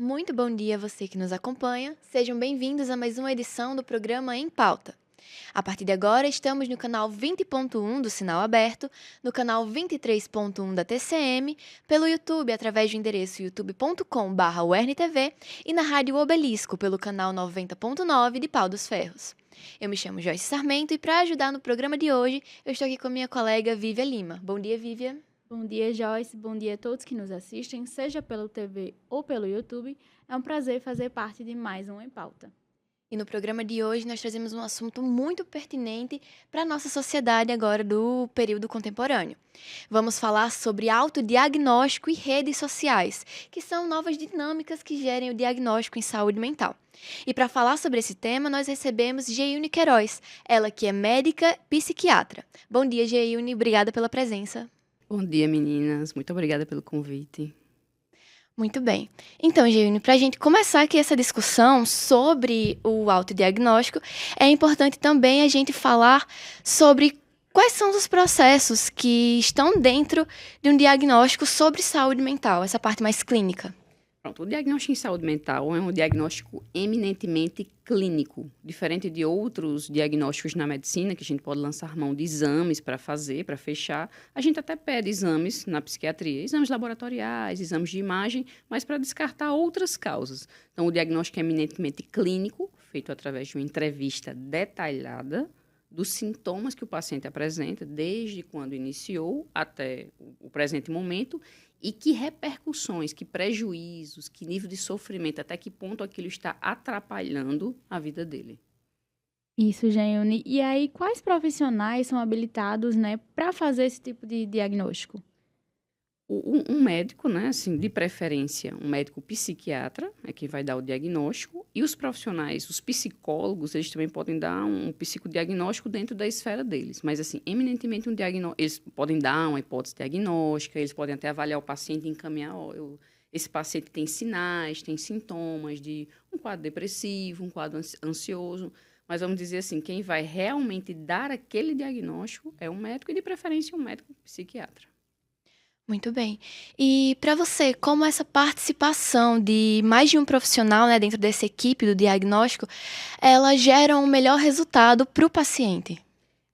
Muito bom dia a você que nos acompanha. Sejam bem-vindos a mais uma edição do programa Em Pauta. A partir de agora, estamos no canal 20.1 do Sinal Aberto, no canal 23.1 da TCM, pelo YouTube através do endereço youtube.com/UERN-TV e na Rádio Obelisco pelo canal 90.9 de Pau dos Ferros. Eu me chamo Joyce Sarmento e para ajudar no programa de hoje, eu estou aqui com a minha colega Vívia Lima. Bom dia, Vívia. Bom dia, Joyce. Bom dia a todos que nos assistem, seja pelo TV ou pelo YouTube. É um prazer fazer parte de mais um Em Pauta. E no programa de hoje nós trazemos um assunto muito pertinente para a nossa sociedade agora do período contemporâneo. Vamos falar sobre autodiagnóstico e redes sociais, que são novas dinâmicas que gerem o diagnóstico em saúde mental. E para falar sobre esse tema, nós recebemos Geilne Queiroz, ela que é médica psiquiatra. Bom dia, Geilne, obrigada pela presença. Bom dia, meninas. Muito obrigada pelo convite. Muito bem. Então, Geilne, para a gente começar aqui essa discussão sobre o autodiagnóstico, é importante também a gente falar sobre quais são os processos que estão dentro de um diagnóstico sobre saúde mental, essa parte mais clínica. Pronto, o diagnóstico em saúde mental é um diagnóstico eminentemente clínico, diferente de outros diagnósticos na medicina, que a gente pode lançar mão de exames para fazer, para fechar. A gente até pede exames na psiquiatria, exames laboratoriais, exames de imagem, mas para descartar outras causas. Então, o diagnóstico é eminentemente clínico, feito através de uma entrevista detalhada dos sintomas que o paciente apresenta, desde quando iniciou até o presente momento, e que repercussões, que prejuízos, que nível de sofrimento, até que ponto aquilo está atrapalhando a vida dele. Isso, Geilne. E aí, quais profissionais são habilitados, para fazer esse tipo de diagnóstico? Um médico, né, assim, de preferência, um médico psiquiatra, é quem vai dar o diagnóstico, e os profissionais, os psicólogos, eles também podem dar um psicodiagnóstico dentro da esfera deles, mas, assim, eminentemente eles podem dar uma hipótese diagnóstica, eles podem até avaliar o paciente e encaminhar, esse paciente tem sinais, tem sintomas de um quadro depressivo, um quadro ansioso, mas vamos dizer assim, quem vai realmente dar aquele diagnóstico é um médico, e de preferência um médico psiquiatra. Muito bem. E para você, como essa participação de mais de um profissional, dentro dessa equipe do diagnóstico, ela gera um melhor resultado para o paciente?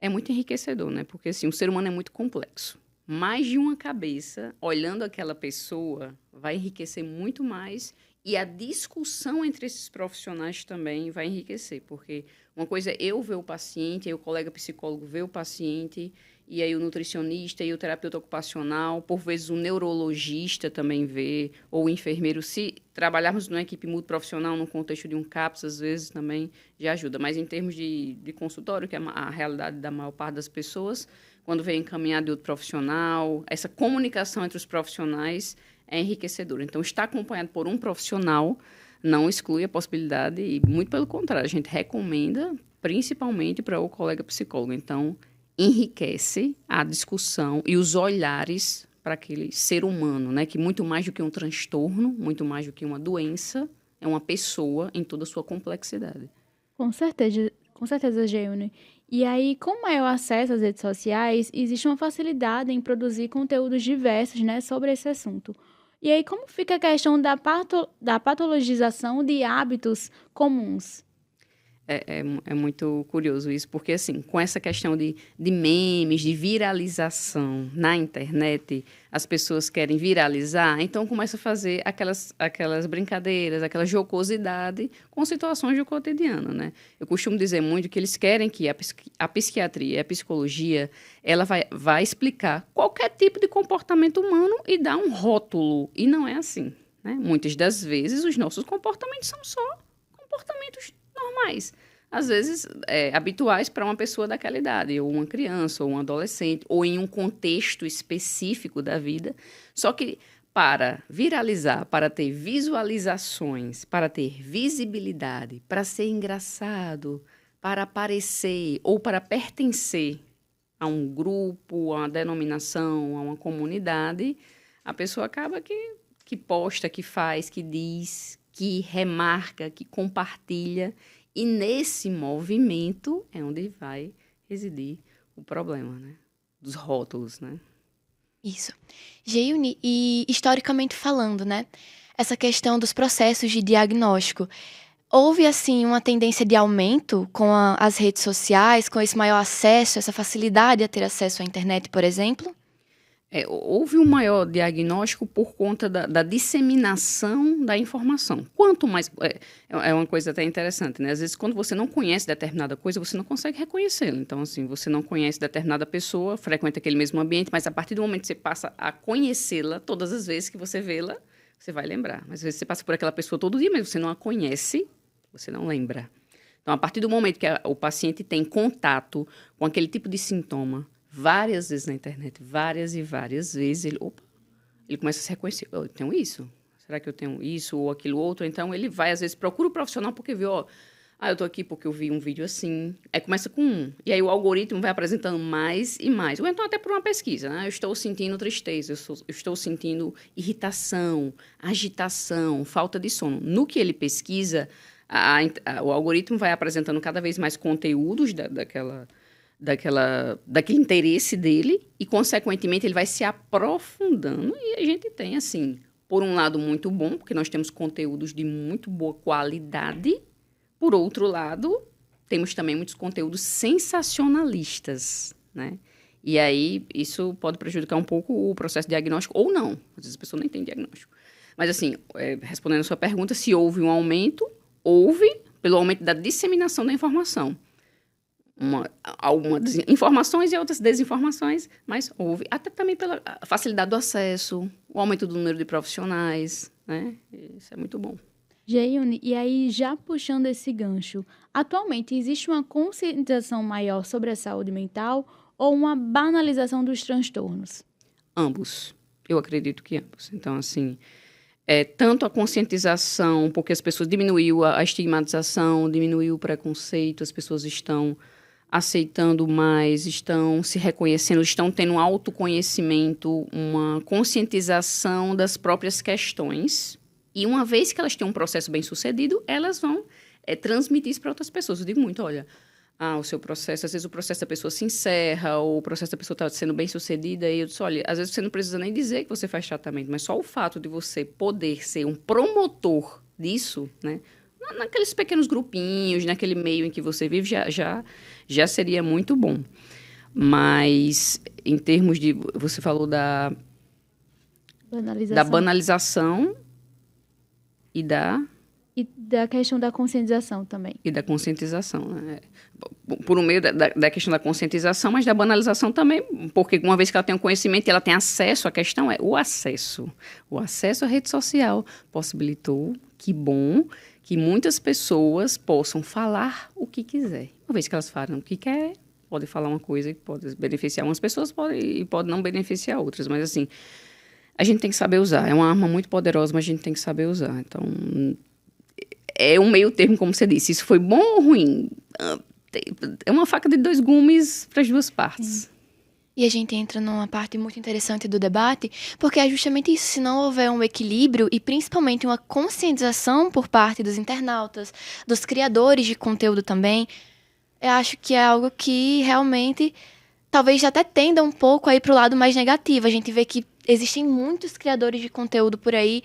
É muito enriquecedor, né? Porque assim, o ser humano é muito complexo. Mais de uma cabeça, olhando aquela pessoa, vai enriquecer muito mais, e a discussão entre esses profissionais também vai enriquecer, porque uma coisa é eu ver o paciente, aí o colega psicólogo vê o paciente, e aí o nutricionista e o terapeuta ocupacional, por vezes o neurologista também vê, ou o enfermeiro. Se trabalharmos numa equipe multiprofissional, no contexto de um CAPS, às vezes também já ajuda. Mas em termos de consultório, que é a realidade da maior parte das pessoas, quando vem encaminhado de outro profissional, essa comunicação entre os profissionais é enriquecedora. Então, estar acompanhado por um profissional não exclui a possibilidade, e muito pelo contrário, a gente recomenda, principalmente para o colega psicólogo. Então, enriquece a discussão e os olhares para aquele ser humano, né? Que muito mais do que um transtorno, muito mais do que uma doença, é uma pessoa em toda a sua complexidade. Com certeza, Geilne. E aí, com maior acesso às redes sociais, existe uma facilidade em produzir conteúdos diversos, sobre esse assunto. E aí, como fica a questão da patologização de hábitos comuns? É muito curioso isso, porque assim, com essa questão de memes, de viralização na internet, as pessoas querem viralizar, então começa a fazer aquelas brincadeiras, aquela jocosidade com situações do cotidiano, né? Eu costumo dizer muito que eles querem que a psiquiatria, a psicologia, ela vai explicar qualquer tipo de comportamento humano e dar um rótulo, e não é assim, né? Muitas das vezes os nossos comportamentos são só comportamentos normais, às vezes habituais para uma pessoa daquela idade, ou uma criança, ou um adolescente, ou em um contexto específico da vida. Só que para viralizar, para ter visualizações, para ter visibilidade, para ser engraçado, para aparecer ou para pertencer a um grupo, a uma denominação, a uma comunidade, a pessoa acaba que posta, que faz, que diz, que remarca, que compartilha, e nesse movimento é onde vai residir o problema, né? Dos rótulos, né? Isso. Geilne, e historicamente falando, essa questão dos processos de diagnóstico. Houve, assim, uma tendência de aumento com as redes sociais, com esse maior acesso, essa facilidade a ter acesso à internet, por exemplo? Houve um maior diagnóstico por conta da disseminação da informação. Quanto mais... É uma coisa até interessante, né? Às vezes, quando você não conhece determinada coisa, você não consegue reconhecê-la. Então, assim, você não conhece determinada pessoa, frequenta aquele mesmo ambiente, mas a partir do momento que você passa a conhecê-la, todas as vezes que você vê-la, você vai lembrar. Mas às vezes você passa por aquela pessoa todo dia, mas você não a conhece, você não lembra. Então, a partir do momento que o paciente tem contato com aquele tipo de sintoma, várias vezes na internet, várias e várias vezes, ele começa a se reconhecer. Eu tenho isso? Será que eu tenho isso ou aquilo outro? Então, ele vai, às vezes, procura o profissional porque viu, eu tô aqui porque eu vi um vídeo assim. Aí começa com um. E aí o algoritmo vai apresentando mais e mais. Ou então até por uma pesquisa, né? Eu estou sentindo tristeza, eu estou sentindo irritação, agitação, falta de sono. No que ele pesquisa, o algoritmo vai apresentando cada vez mais conteúdos daquele interesse dele e, consequentemente, ele vai se aprofundando e a gente tem, assim, por um lado, muito bom, porque nós temos conteúdos de muito boa qualidade, por outro lado, temos também muitos conteúdos sensacionalistas, né? E aí, isso pode prejudicar um pouco o processo diagnóstico, ou não. Às vezes a pessoa nem tem diagnóstico. Mas, assim, respondendo a sua pergunta, se houve um aumento, houve pelo aumento da disseminação da informação. Algumas informações e outras desinformações, mas houve, até também pela facilidade do acesso, o aumento do número de profissionais, né? Isso é muito bom. Geiune, e aí já puxando esse gancho, atualmente existe uma conscientização maior sobre a saúde mental ou uma banalização dos transtornos? Ambos. Eu acredito que ambos. Então, assim, tanto a conscientização, porque as pessoas diminuiu a estigmatização, diminuiu o preconceito, as pessoas estão aceitando mais, estão se reconhecendo, estão tendo um autoconhecimento, uma conscientização das próprias questões. E uma vez que elas têm um processo bem-sucedido, elas vão transmitir isso para outras pessoas. Eu digo muito, olha, o seu processo, às vezes o processo da pessoa se encerra, ou o processo da pessoa está sendo bem-sucedida, e eu disse, olha, às vezes você não precisa nem dizer que você faz tratamento, mas só o fato de você poder ser um promotor disso, né? Naqueles pequenos grupinhos, naquele meio em que você vive, já seria muito bom. Mas, em termos de... Você falou da banalização e da questão da conscientização também. E da conscientização, né? Por um meio da questão da conscientização, mas da banalização também, porque uma vez que ela tem um conhecimento e ela tem acesso, a questão é o acesso. O acesso à rede social possibilitou, que bom, que muitas pessoas possam falar o que quiser. Uma vez que elas falam o que quer, pode falar uma coisa que pode beneficiar umas pessoas e pode não beneficiar outras. Mas, assim, a gente tem que saber usar. É uma arma muito poderosa, mas a gente tem que saber usar. Então, é um meio termo, como você disse. Isso foi bom ou ruim? É uma faca de dois gumes para as duas partes. Sim. E a gente entra numa parte muito interessante do debate, porque é justamente isso, se não houver um equilíbrio e principalmente uma conscientização por parte dos internautas, dos criadores de conteúdo também, eu acho que é algo que realmente talvez já até tenda um pouco aí para o lado mais negativo. A gente vê que existem muitos criadores de conteúdo por aí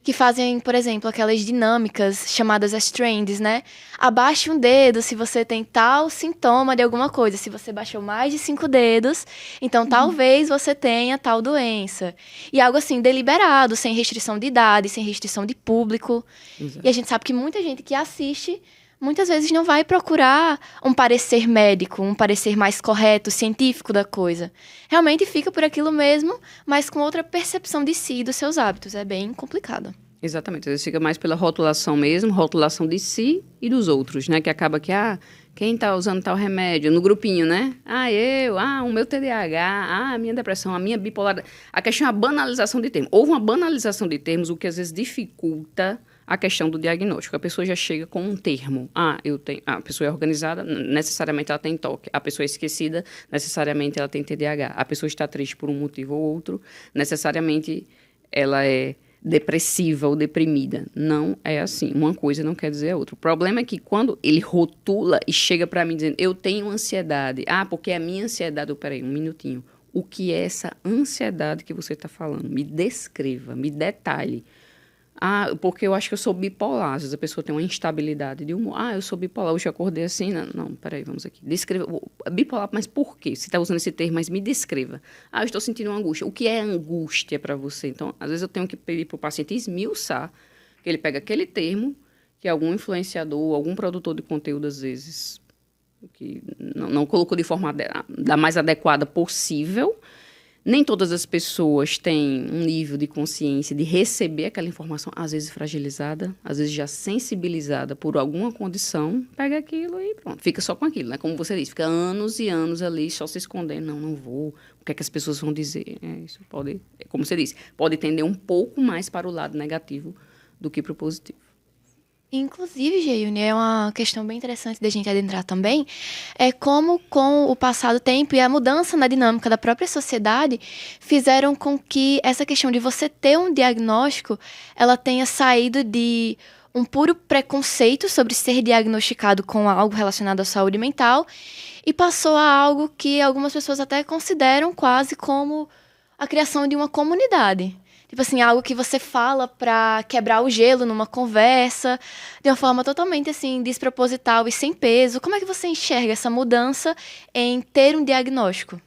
que fazem, por exemplo, aquelas dinâmicas chamadas as trends, né? Abaixe um dedo se você tem tal sintoma de alguma coisa. Se você baixou mais de 5 dedos, então talvez você tenha tal doença. E algo assim, deliberado, sem restrição de idade, sem restrição de público. Exato. E a gente sabe que muita gente que assiste muitas vezes não vai procurar um parecer médico, um parecer mais correto, científico da coisa. Realmente fica por aquilo mesmo, mas com outra percepção de si e dos seus hábitos. É bem complicado. Exatamente. Às vezes fica mais pela rotulação mesmo, rotulação de si e dos outros, né? Que acaba que, quem está usando tal remédio? No grupinho, né? O meu TDAH, a minha depressão, a minha bipolaridade. A questão é a banalização de termos. Houve uma banalização de termos, o que às vezes dificulta a questão do diagnóstico. A pessoa já chega com um termo. A pessoa é organizada, necessariamente ela tem TOC. A pessoa é esquecida, necessariamente ela tem TDAH. A pessoa está triste por um motivo ou outro, necessariamente ela é depressiva ou deprimida. Não é assim. Uma coisa não quer dizer a outra. O problema é que quando ele rotula e chega para mim dizendo, eu tenho ansiedade. Porque a minha ansiedade... Peraí, um minutinho. O que é essa ansiedade que você está falando? Me descreva, me detalhe. Porque eu acho que eu sou bipolar. Às vezes a pessoa tem uma instabilidade de humor. Eu sou bipolar, hoje eu acordei assim. Não, peraí, vamos aqui. Descreva. Bipolar, mas por quê? Você está usando esse termo, mas me descreva. Eu estou sentindo uma angústia. O que é angústia para você? Então, às vezes eu tenho que pedir para o paciente esmiuçar, que ele pega aquele termo que algum influenciador, algum produtor de conteúdo, às vezes, que não colocou de forma da mais adequada possível. Nem todas as pessoas têm um nível de consciência de receber aquela informação, às vezes fragilizada, às vezes já sensibilizada por alguma condição, pega aquilo e pronto, fica só com aquilo, né? Como você disse, fica anos e anos ali só se escondendo. Não vou, o que é que as pessoas vão dizer? Isso pode, como você disse, pode tender um pouco mais para o lado negativo do que para o positivo. Inclusive, Geiune, é uma questão bem interessante da gente adentrar também, é como com o passar do tempo e a mudança na dinâmica da própria sociedade fizeram com que essa questão de você ter um diagnóstico, ela tenha saído de um puro preconceito sobre ser diagnosticado com algo relacionado à saúde mental e passou a algo que algumas pessoas até consideram quase como a criação de uma comunidade. Tipo assim, algo que você fala pra quebrar o gelo numa conversa, de uma forma totalmente, assim, desproposital e sem peso. Como é que você enxerga essa mudança em ter um diagnóstico?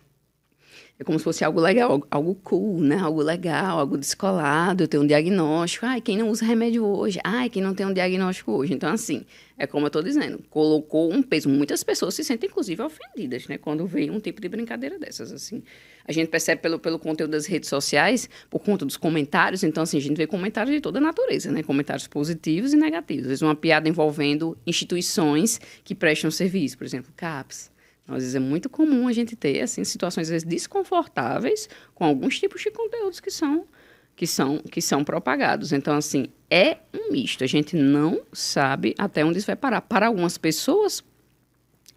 É como se fosse algo legal, algo cool, né? Algo legal, algo descolado, eu tenho um diagnóstico. Quem não usa remédio hoje? Quem não tem um diagnóstico hoje? Então, assim, é como eu estou dizendo, colocou um peso. Muitas pessoas se sentem, inclusive, ofendidas, né? Quando vem um tipo de brincadeira dessas, assim. A gente percebe pelo conteúdo das redes sociais, por conta dos comentários. Então, assim, a gente vê comentários de toda a natureza, né? Comentários positivos e negativos. Às vezes, uma piada envolvendo instituições que prestam serviço. Por exemplo, CAPS. Às vezes é muito comum a gente ter assim, situações às vezes desconfortáveis com alguns tipos de conteúdos que são propagados. Então, assim, é um misto. A gente não sabe até onde isso vai parar. Para algumas pessoas,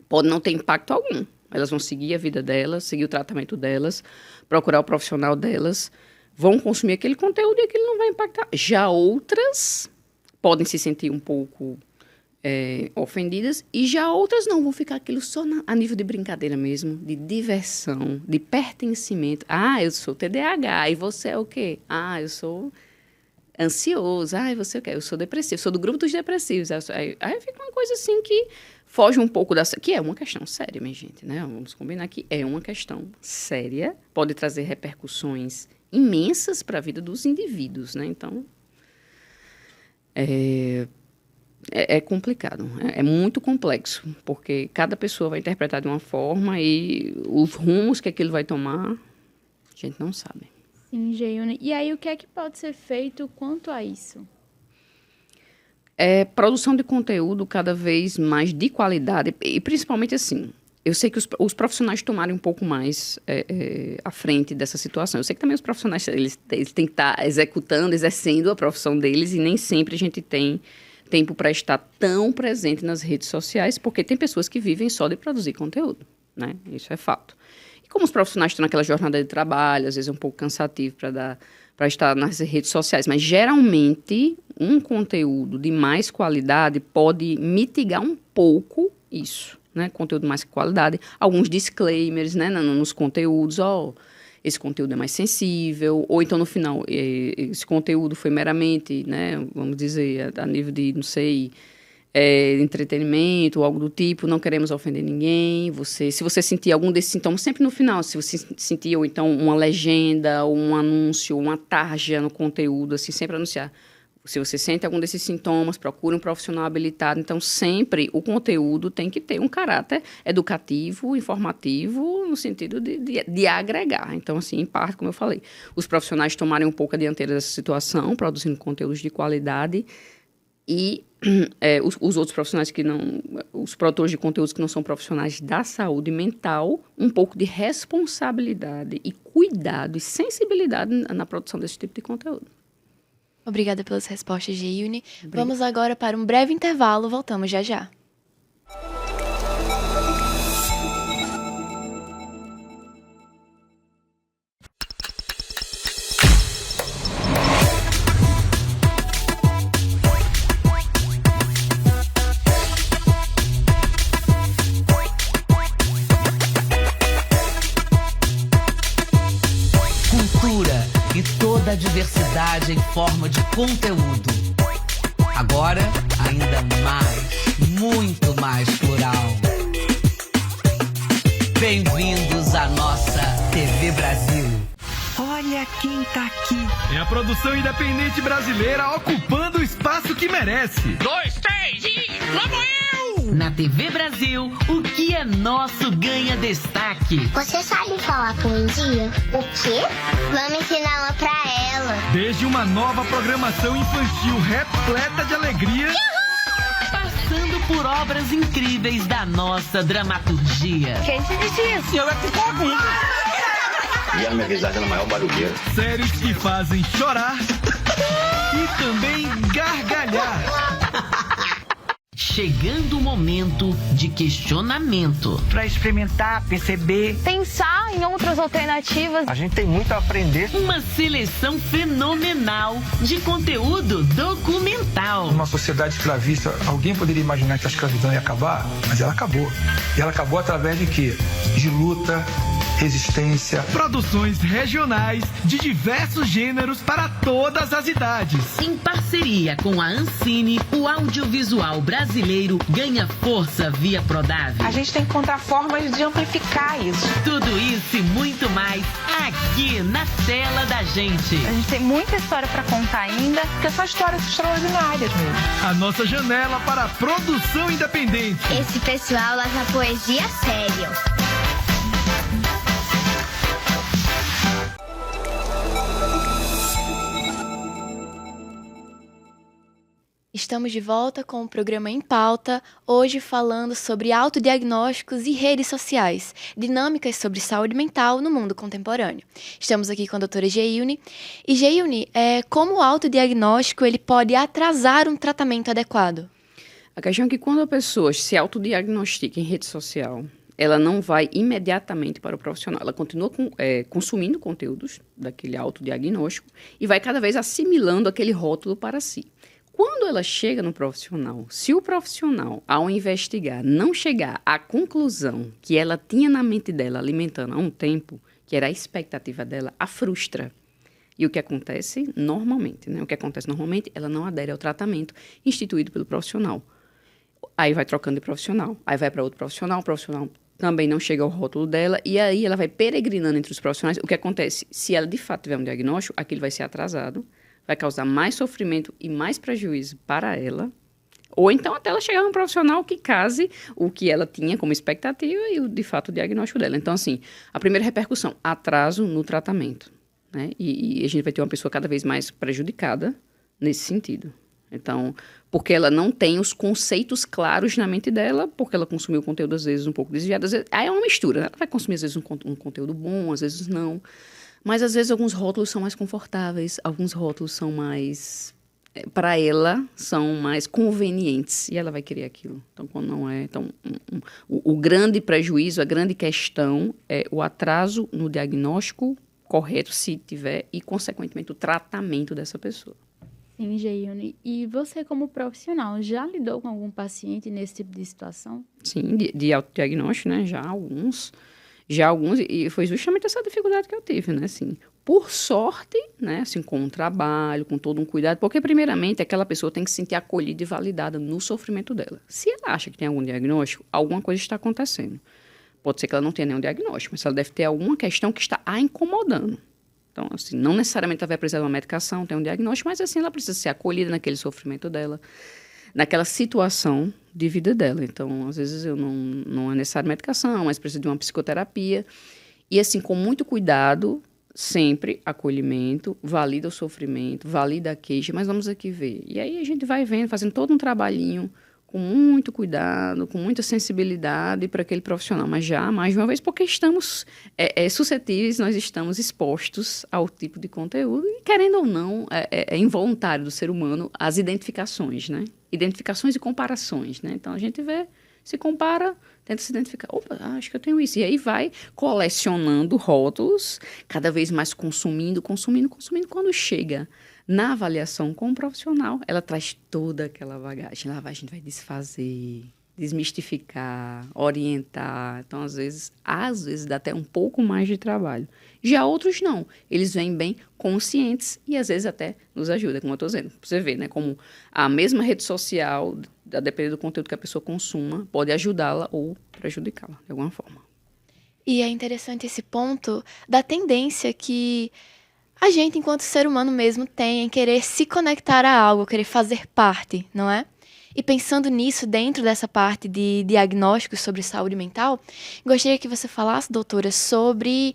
pode não ter impacto algum. Elas vão seguir a vida delas, seguir o tratamento delas, procurar o profissional delas, vão consumir aquele conteúdo e aquilo não vai impactar. Já outras podem se sentir um pouco ofendidas, e já outras não, vão ficar aquilo só a nível de brincadeira mesmo, de diversão, de pertencimento. Eu sou TDAH, e você é o quê? Eu sou ansioso. E você é o quê? Eu sou depressivo, sou do grupo dos depressivos. Aí fica uma coisa assim que foge um pouco dessa... Que é uma questão séria, minha gente, né? Vamos combinar que é uma questão séria, pode trazer repercussões imensas para a vida dos indivíduos, né? Então, é complicado, é muito complexo, porque cada pessoa vai interpretar de uma forma e os rumos que aquilo vai tomar, a gente não sabe. Sim, Geiune. E aí, o que é que pode ser feito quanto a isso? Produção de conteúdo cada vez mais de qualidade, e principalmente assim, eu sei que os profissionais tomarem um pouco mais à frente dessa situação. Eu sei que também os profissionais, eles têm que estar exercendo a profissão deles, e nem sempre a gente tem tempo para estar tão presente nas redes sociais, porque tem pessoas que vivem só de produzir conteúdo, né? Isso é fato. E como os profissionais estão naquela jornada de trabalho, às vezes é um pouco cansativo para estar nas redes sociais, mas geralmente um conteúdo de mais qualidade pode mitigar um pouco isso, né? Conteúdo de mais qualidade, alguns disclaimers, né, nos conteúdos, esse conteúdo é mais sensível, ou então no final, esse conteúdo foi meramente, né, vamos dizer, a nível de, não sei, entretenimento ou algo do tipo, não queremos ofender ninguém. Se você sentir algum desses sintomas, sempre no final, se você sentir, ou então uma legenda, ou um anúncio, uma tarja no conteúdo, assim, sempre anunciar. Se você sente algum desses sintomas, procure um profissional habilitado. Então, sempre o conteúdo tem que ter um caráter educativo, informativo, no sentido de agregar. Então, assim, em parte, como eu falei, os profissionais tomarem um pouco a dianteira dessa situação, produzindo conteúdos de qualidade, e os outros profissionais os produtores de conteúdos que não são profissionais da saúde mental, um pouco de responsabilidade e cuidado e sensibilidade na produção desse tipo de conteúdo. Obrigada pelas respostas, Geiune. Vamos agora para um breve intervalo, voltamos já já. Cultura e toda a diversidade diversidade em forma de conteúdo. Agora, ainda mais, muito mais plural. Bem-vindos à nossa TV Brasil. Olha quem tá aqui. É a produção independente brasileira ocupando o espaço que merece. 2, 3 e lá vou eu! Na TV Brasil, o que é nosso ganha destaque. Você sabe falar poesia? O quê? Vamos ensinar uma pra ela. Desde uma nova programação infantil repleta de alegria, Passando por obras incríveis da nossa dramaturgia. Quem te disse isso? Eu é que bagunça. E a minha risada na maior barulheira. séries que fazem chorar e também gargalhar. Chegando o momento de questionamento. Para experimentar, perceber. Pensar em outras alternativas. A gente tem muito a aprender. Uma seleção fenomenal de conteúdo documental. Numa sociedade escravista, alguém poderia imaginar que a escravidão ia acabar, mas ela acabou. E ela acabou através de quê? De luta, resistência. Produções regionais de diversos gêneros para todas as idades. Em parceria com a Ancine, o audiovisual brasileiro ganha força via Prodave. A gente tem que encontrar formas de amplificar isso. Tudo isso e muito mais aqui na tela da gente. A gente tem muita história pra contar ainda. Porque são histórias extraordinárias mesmo. A nossa janela para a produção independente. Esse pessoal leva a poesia a sério. Estamos de volta com o programa Em Pauta, hoje falando sobre autodiagnósticos e redes sociais, dinâmicas sobre saúde mental no mundo contemporâneo. Estamos aqui com a doutora Geilne. E Geilne, como o autodiagnóstico ele pode atrasar um tratamento adequado? A questão é que quando a pessoa se autodiagnostica em rede social, ela não vai imediatamente para o profissional. Ela continua consumindo conteúdos daquele autodiagnóstico e vai cada vez assimilando aquele rótulo para si. Quando ela chega no profissional, se o profissional, ao investigar, não chegar à conclusão que ela tinha na mente dela alimentando há um tempo, que era a expectativa dela, a frustra. E o que acontece normalmente, né? O que acontece normalmente, ela não adere ao tratamento instituído pelo profissional. Aí vai trocando de profissional, aí vai para outro profissional, o profissional também não chega ao rótulo dela, e aí ela vai peregrinando entre os profissionais. O que acontece? Se ela de fato tiver um diagnóstico, aquilo vai ser atrasado, vai causar mais sofrimento e mais prejuízo para ela, ou então até ela chegar a um profissional que case o que ela tinha como expectativa e, de fato, o diagnóstico dela. Então, assim, a primeira repercussão, atraso no tratamento, né? E a gente vai ter uma pessoa cada vez mais prejudicada nesse sentido. Então, porque ela não tem os conceitos claros na mente dela, porque ela consumiu conteúdo, às vezes, um pouco desviado. Às vezes, aí é uma mistura, né? Ela vai consumir, às vezes, um conteúdo bom, às vezes não. Mas, às vezes, alguns rótulos são mais confortáveis, alguns rótulos são mais, para ela, são mais convenientes, e ela vai querer aquilo. Então, quando não é... Então, o grande prejuízo, a grande questão é o atraso no diagnóstico correto, se tiver, e, consequentemente, o tratamento dessa pessoa. Sim, Geilne. E você, como profissional, já lidou com algum paciente nesse tipo de situação? Sim, de autodiagnóstico, né? Já alguns, e foi justamente essa dificuldade que eu tive, né? Assim, por sorte, né? Assim, com um trabalho, com todo um cuidado, porque, primeiramente, aquela pessoa tem que se sentir acolhida e validada no sofrimento dela. Se ela acha que tem algum diagnóstico, alguma coisa está acontecendo. Pode ser que ela não tenha nenhum diagnóstico, mas ela deve ter alguma questão que está a incomodando. Então, assim, não necessariamente ela vai precisar de uma medicação, tem um diagnóstico, mas, assim, ela precisa ser acolhida naquele sofrimento dela, naquela situação de vida dela. Então, às vezes, não é necessário medicação, mas precisa de uma psicoterapia. E, assim, com muito cuidado, sempre acolhimento, valida o sofrimento, valida a queixa, mas vamos aqui ver. E aí a gente vai vendo, fazendo todo um trabalhinho com muito cuidado, com muita sensibilidade para aquele profissional. Mas já, mais de uma vez, porque estamos suscetíveis, nós estamos expostos ao tipo de conteúdo e, querendo ou não, é involuntário do ser humano as identificações, né? Identificações e comparações, né? Então, a gente vê, se compara, tenta se identificar. Opa, acho que eu tenho isso. E aí vai colecionando rótulos, cada vez mais consumindo. Quando chega na avaliação com o profissional, ela traz toda aquela bagagem. Lá a gente vai desfazer, desmistificar, orientar. Então, às vezes dá até um pouco mais de trabalho. Já outros não. Eles vêm bem conscientes e, às vezes, até nos ajuda, como eu estou dizendo. Você vê, né? Como a mesma rede social, a depender do conteúdo que a pessoa consuma, pode ajudá-la ou prejudicá-la, de alguma forma. E é interessante esse ponto da tendência que a gente, enquanto ser humano mesmo, tem em querer se conectar a algo, querer fazer parte, não é? E pensando nisso, dentro dessa parte de diagnósticos sobre saúde mental, gostaria que você falasse, doutora, sobre,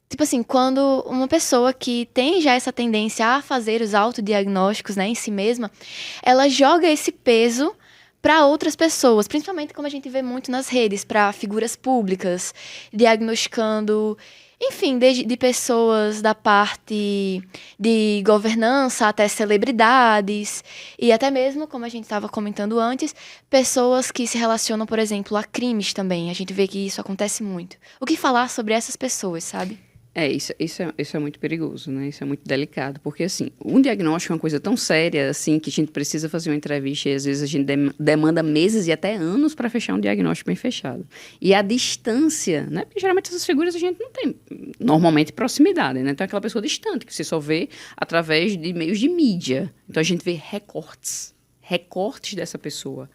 tipo assim, quando uma pessoa que tem já essa tendência a fazer os autodiagnósticos, né, em si mesma, ela joga esse peso para outras pessoas, principalmente como a gente vê muito nas redes, para figuras públicas, diagnosticando, enfim, desde de pessoas da parte de governança até celebridades e até mesmo, como a gente estava comentando antes, pessoas que se relacionam, por exemplo, a crimes também. A gente vê que isso acontece muito. O que falar sobre essas pessoas, sabe? Isso é muito perigoso, né? Isso é muito delicado, porque, assim, um diagnóstico é uma coisa tão séria, assim, que a gente precisa fazer uma entrevista e, às vezes, a gente demanda meses e até anos para fechar um diagnóstico bem fechado. E a distância, né? Porque, geralmente, essas figuras a gente não tem, normalmente, proximidade, né? Então, é aquela pessoa distante, que você só vê através de meios de mídia. Então, a gente vê recortes dessa pessoa,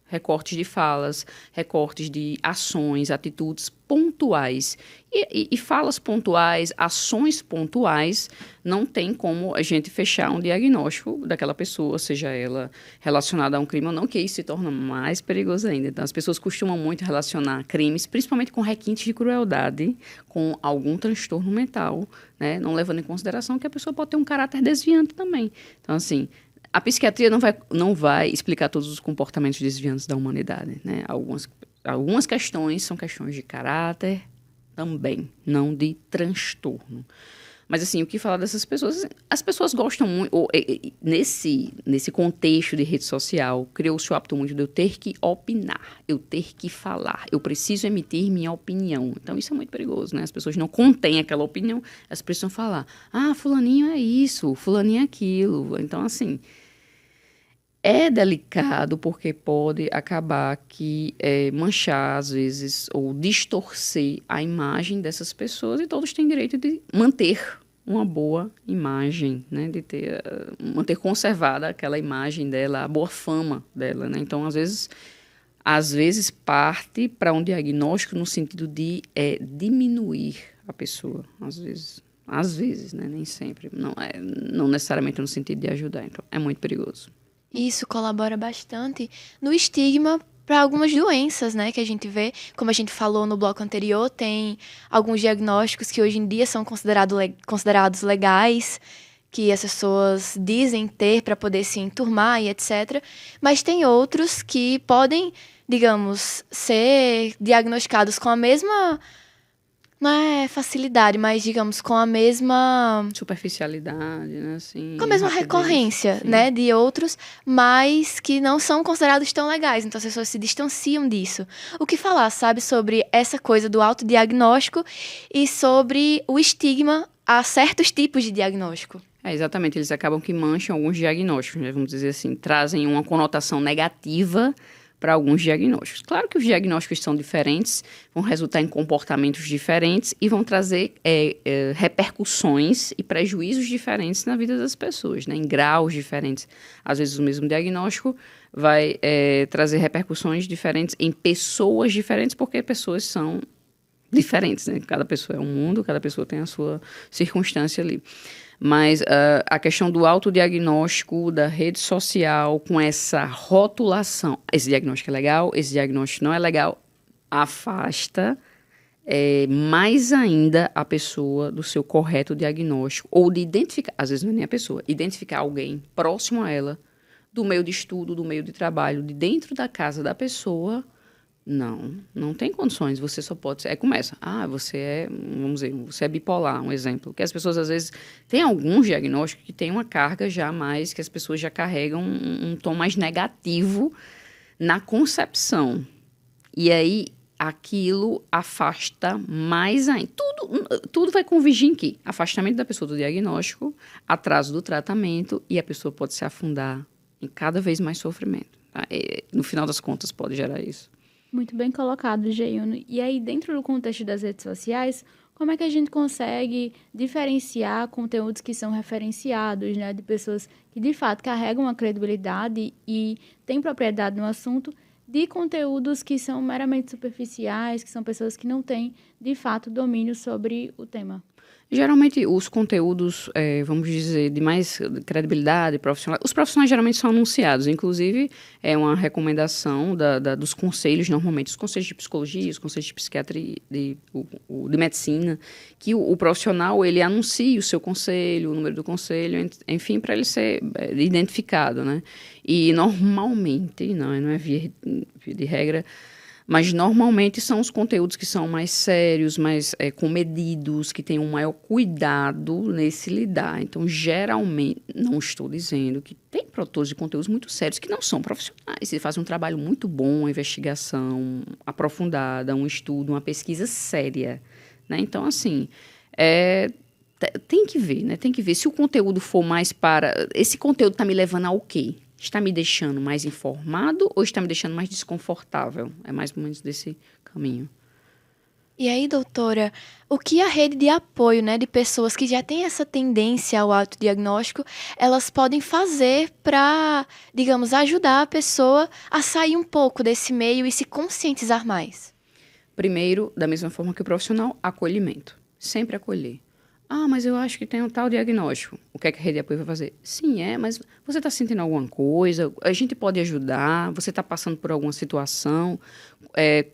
recortes de falas, recortes de ações, atitudes pontuais. E falas pontuais, ações pontuais, não tem como a gente fechar um diagnóstico daquela pessoa, seja ela relacionada a um crime ou não, que isso se torna mais perigoso ainda. Então, as pessoas costumam muito relacionar crimes, principalmente com requintes de crueldade, com algum transtorno mental, né? Não levando em consideração que a pessoa pode ter um caráter desviante também. Então, assim, a psiquiatria não vai explicar todos os comportamentos desviantes da humanidade, né? Algumas questões são questões de caráter também, não de transtorno. Mas, assim, o que falar dessas pessoas? As pessoas gostam muito, nesse contexto de rede social, criou-se o hábito muito de eu ter que opinar, eu ter que falar, eu preciso emitir minha opinião. Então, isso é muito perigoso, né? As pessoas não contêm aquela opinião, elas precisam falar, fulaninho é isso, fulaninho é aquilo. Então, assim, é delicado porque pode acabar que manchar, às vezes, ou distorcer a imagem dessas pessoas, e todos têm direito de manter uma boa imagem, né? De manter conservada aquela imagem dela, a boa fama dela, né? Então, às vezes parte para um diagnóstico no sentido de diminuir a pessoa, às vezes, né? Nem sempre, não necessariamente no sentido de ajudar. Então, é muito perigoso. Isso colabora bastante no estigma para algumas doenças, né, que a gente vê. Como a gente falou no bloco anterior, tem alguns diagnósticos que hoje em dia são considerados legais, que as pessoas dizem ter para poder se enturmar e etc. Mas tem outros que podem, digamos, ser diagnosticados com a mesma... Não é facilidade, mas, digamos, com a mesma... superficialidade, né? Assim, com a mesma rapidez, recorrência, sim, né? De outros, mas que não são considerados tão legais. Então, as pessoas se distanciam disso. O que falar, sabe, sobre essa coisa do autodiagnóstico e sobre o estigma a certos tipos de diagnóstico? Exatamente. Eles acabam que mancham alguns diagnósticos, né? Vamos dizer assim, trazem uma conotação negativa para alguns diagnósticos. Claro que os diagnósticos são diferentes, vão resultar em comportamentos diferentes e vão trazer repercussões e prejuízos diferentes na vida das pessoas, né? Em graus diferentes. Às vezes o mesmo diagnóstico vai trazer repercussões diferentes em pessoas diferentes, porque pessoas são diferentes, né? Cada pessoa é um mundo, cada pessoa tem a sua circunstância ali. Mas a questão do autodiagnóstico, da rede social, com essa rotulação, esse diagnóstico é legal, esse diagnóstico não é legal, afasta mais ainda a pessoa do seu correto diagnóstico, ou de identificar, às vezes não é nem a pessoa, identificar alguém próximo a ela, do meio de estudo, do meio de trabalho, de dentro da casa da pessoa. Não tem condições, você só pode... começa, vamos dizer, você é bipolar, um exemplo, que as pessoas às vezes têm alguns diagnósticos que tem uma carga já mais, que as pessoas já carregam um tom mais negativo na concepção, e aí aquilo afasta mais ainda, tudo vai convergir em quê? Afastamento da pessoa do diagnóstico, atraso do tratamento, e a pessoa pode se afundar em cada vez mais sofrimento. no final das contas, pode gerar isso. Muito bem colocado, Geiuno. E aí, dentro do contexto das redes sociais, como é que a gente consegue diferenciar conteúdos que são referenciados, né, de pessoas que, de fato, carregam uma credibilidade e têm propriedade no assunto, de conteúdos que são meramente superficiais, que são pessoas que não têm, de fato, domínio sobre o tema? Geralmente, os conteúdos, vamos dizer, de mais credibilidade, profissional, os profissionais geralmente são anunciados. Inclusive, é uma recomendação dos conselhos, normalmente, os conselhos de psicologia, os conselhos de psiquiatria, de medicina, que o profissional, ele anuncia o seu conselho, o número do conselho, enfim, para ele ser identificado, né? E, normalmente, não é via de regra, mas normalmente são os conteúdos que são mais sérios, mais comedidos, que têm um maior cuidado nesse lidar. Então, geralmente, não estou dizendo que tem produtores de conteúdos muito sérios que não são profissionais. Eles fazem um trabalho muito bom, uma investigação aprofundada, um estudo, uma pesquisa séria, né? Então, assim, tem que ver, né? Tem que ver se o conteúdo for mais para... Esse conteúdo está me levando ao quê? Está me deixando mais informado ou está me deixando mais desconfortável? É mais ou menos desse caminho. E aí, doutora, o que a rede de apoio, né, de pessoas que já têm essa tendência ao autodiagnóstico, elas podem fazer para, digamos, ajudar a pessoa a sair um pouco desse meio e se conscientizar mais? Primeiro, da mesma forma que o profissional, acolhimento. Sempre acolher. Ah, mas eu acho que tem um tal diagnóstico. O que é que a rede de apoio vai fazer? Sim, mas você está sentindo alguma coisa? A gente pode ajudar? Você está passando por alguma situação?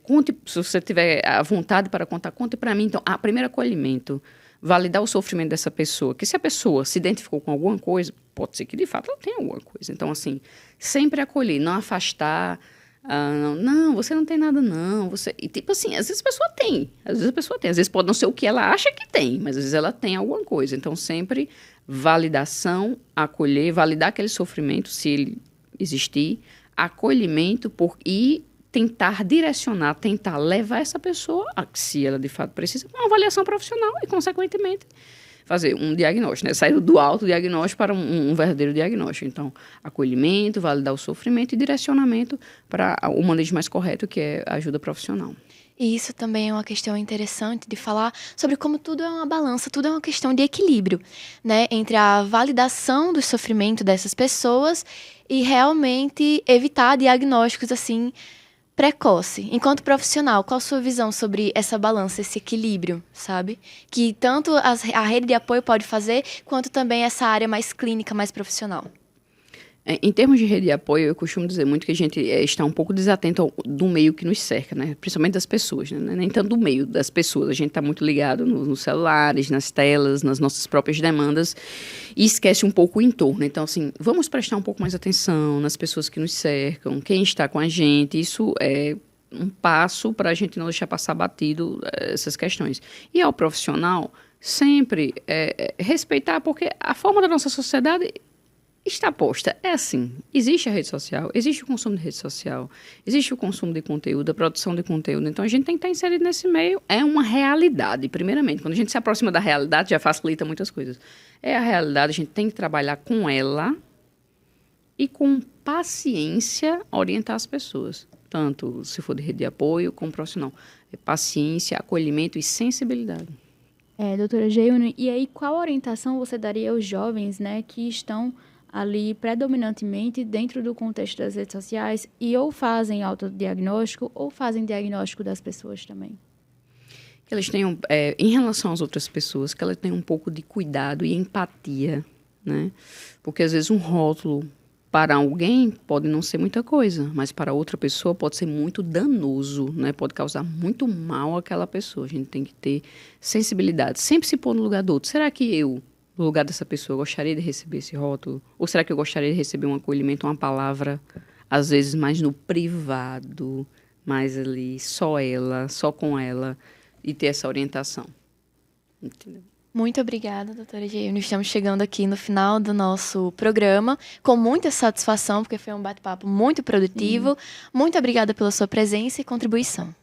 Conte, se você tiver a vontade para contar, conte para mim. Então, primeiro acolhimento, validar o sofrimento dessa pessoa. Que se a pessoa se identificou com alguma coisa, pode ser que, de fato, ela tenha alguma coisa. Então, assim, sempre acolher, não afastar... não, você não tem nada, não. E, tipo assim, às vezes a pessoa tem. Às vezes pode não ser o que ela acha que tem, mas às vezes ela tem alguma coisa. Então, sempre validação, acolher, validar aquele sofrimento, se ele existir, acolhimento e tentar direcionar, tentar levar essa pessoa, se ela de fato precisa, uma avaliação profissional e, consequentemente, fazer um diagnóstico, né? Sair do autodiagnóstico para um verdadeiro diagnóstico. Então, acolhimento, validar o sofrimento e direcionamento para o manejo mais correto, que é a ajuda profissional. E isso também é uma questão interessante de falar sobre como tudo é uma balança, tudo é uma questão de equilíbrio, né? Entre a validação do sofrimento dessas pessoas e realmente evitar diagnósticos assim precoce. Enquanto profissional, qual a sua visão sobre essa balança, esse equilíbrio, sabe? Que tanto a rede de apoio pode fazer, quanto também essa área mais clínica, mais profissional. Em termos de rede de apoio, eu costumo dizer muito que a gente está um pouco desatento do meio que nos cerca, né? Principalmente das pessoas, né? Nem tanto do meio das pessoas. A gente está muito ligado nos celulares, nas telas, nas nossas próprias demandas e esquece um pouco o entorno. Então, assim, vamos prestar um pouco mais atenção nas pessoas que nos cercam, quem está com a gente. Isso é um passo para a gente não deixar passar batido essas questões. E ao profissional, sempre respeitar, porque a forma da nossa sociedade... está posta. É assim, existe a rede social, existe o consumo de rede social, existe o consumo de conteúdo, a produção de conteúdo. Então, a gente tem que estar inserido nesse meio. É uma realidade, primeiramente. Quando a gente se aproxima da realidade, já facilita muitas coisas. É a realidade, a gente tem que trabalhar com ela e com paciência orientar as pessoas. Tanto se for de rede de apoio como profissional. Paciência, acolhimento e sensibilidade. Doutora Geiuno, e aí qual orientação você daria aos jovens, né, que estão ali predominantemente dentro do contexto das redes sociais e ou fazem autodiagnóstico ou fazem diagnóstico das pessoas também? Que elas tenham, em relação às outras pessoas, que elas tenham um pouco de cuidado e empatia, né? Porque às vezes um rótulo para alguém pode não ser muita coisa, mas para outra pessoa pode ser muito danoso, né? Pode causar muito mal àquela pessoa. A gente tem que ter sensibilidade, sempre se pôr no lugar do outro. Será que eu, no lugar dessa pessoa, gostaria de receber esse rótulo? Ou será que eu gostaria de receber um acolhimento, uma palavra, às vezes mais no privado, mais ali, só ela, só com ela, e ter essa orientação? Entendeu? Muito obrigada, doutora Geiuno. Estamos chegando aqui no final do nosso programa, com muita satisfação, porque foi um bate-papo muito produtivo. Muito obrigada pela sua presença e contribuição.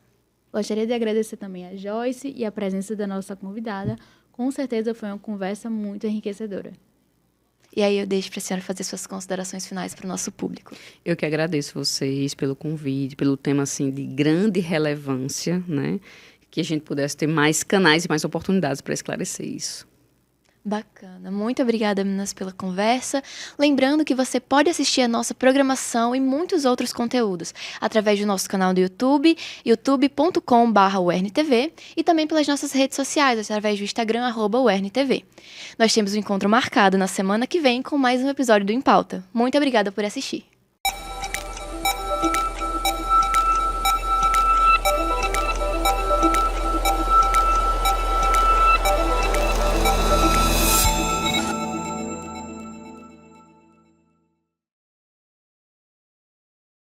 Gostaria de agradecer também a Joyce e a presença da nossa convidada. Com certeza foi uma conversa muito enriquecedora. E aí eu deixo para a senhora fazer suas considerações finais para o nosso público. Eu que agradeço vocês pelo convite, pelo tema assim de grande relevância, né? Que a gente pudesse ter mais canais e mais oportunidades para esclarecer isso. Bacana. Muito obrigada, meninas, pela conversa. Lembrando que você pode assistir a nossa programação e muitos outros conteúdos através do nosso canal do YouTube, youtube.com/UERN-TV, e também pelas nossas redes sociais, através do Instagram, @UERN-TV. Nós temos um encontro marcado na semana que vem com mais um episódio do Em Pauta. Muito obrigada por assistir.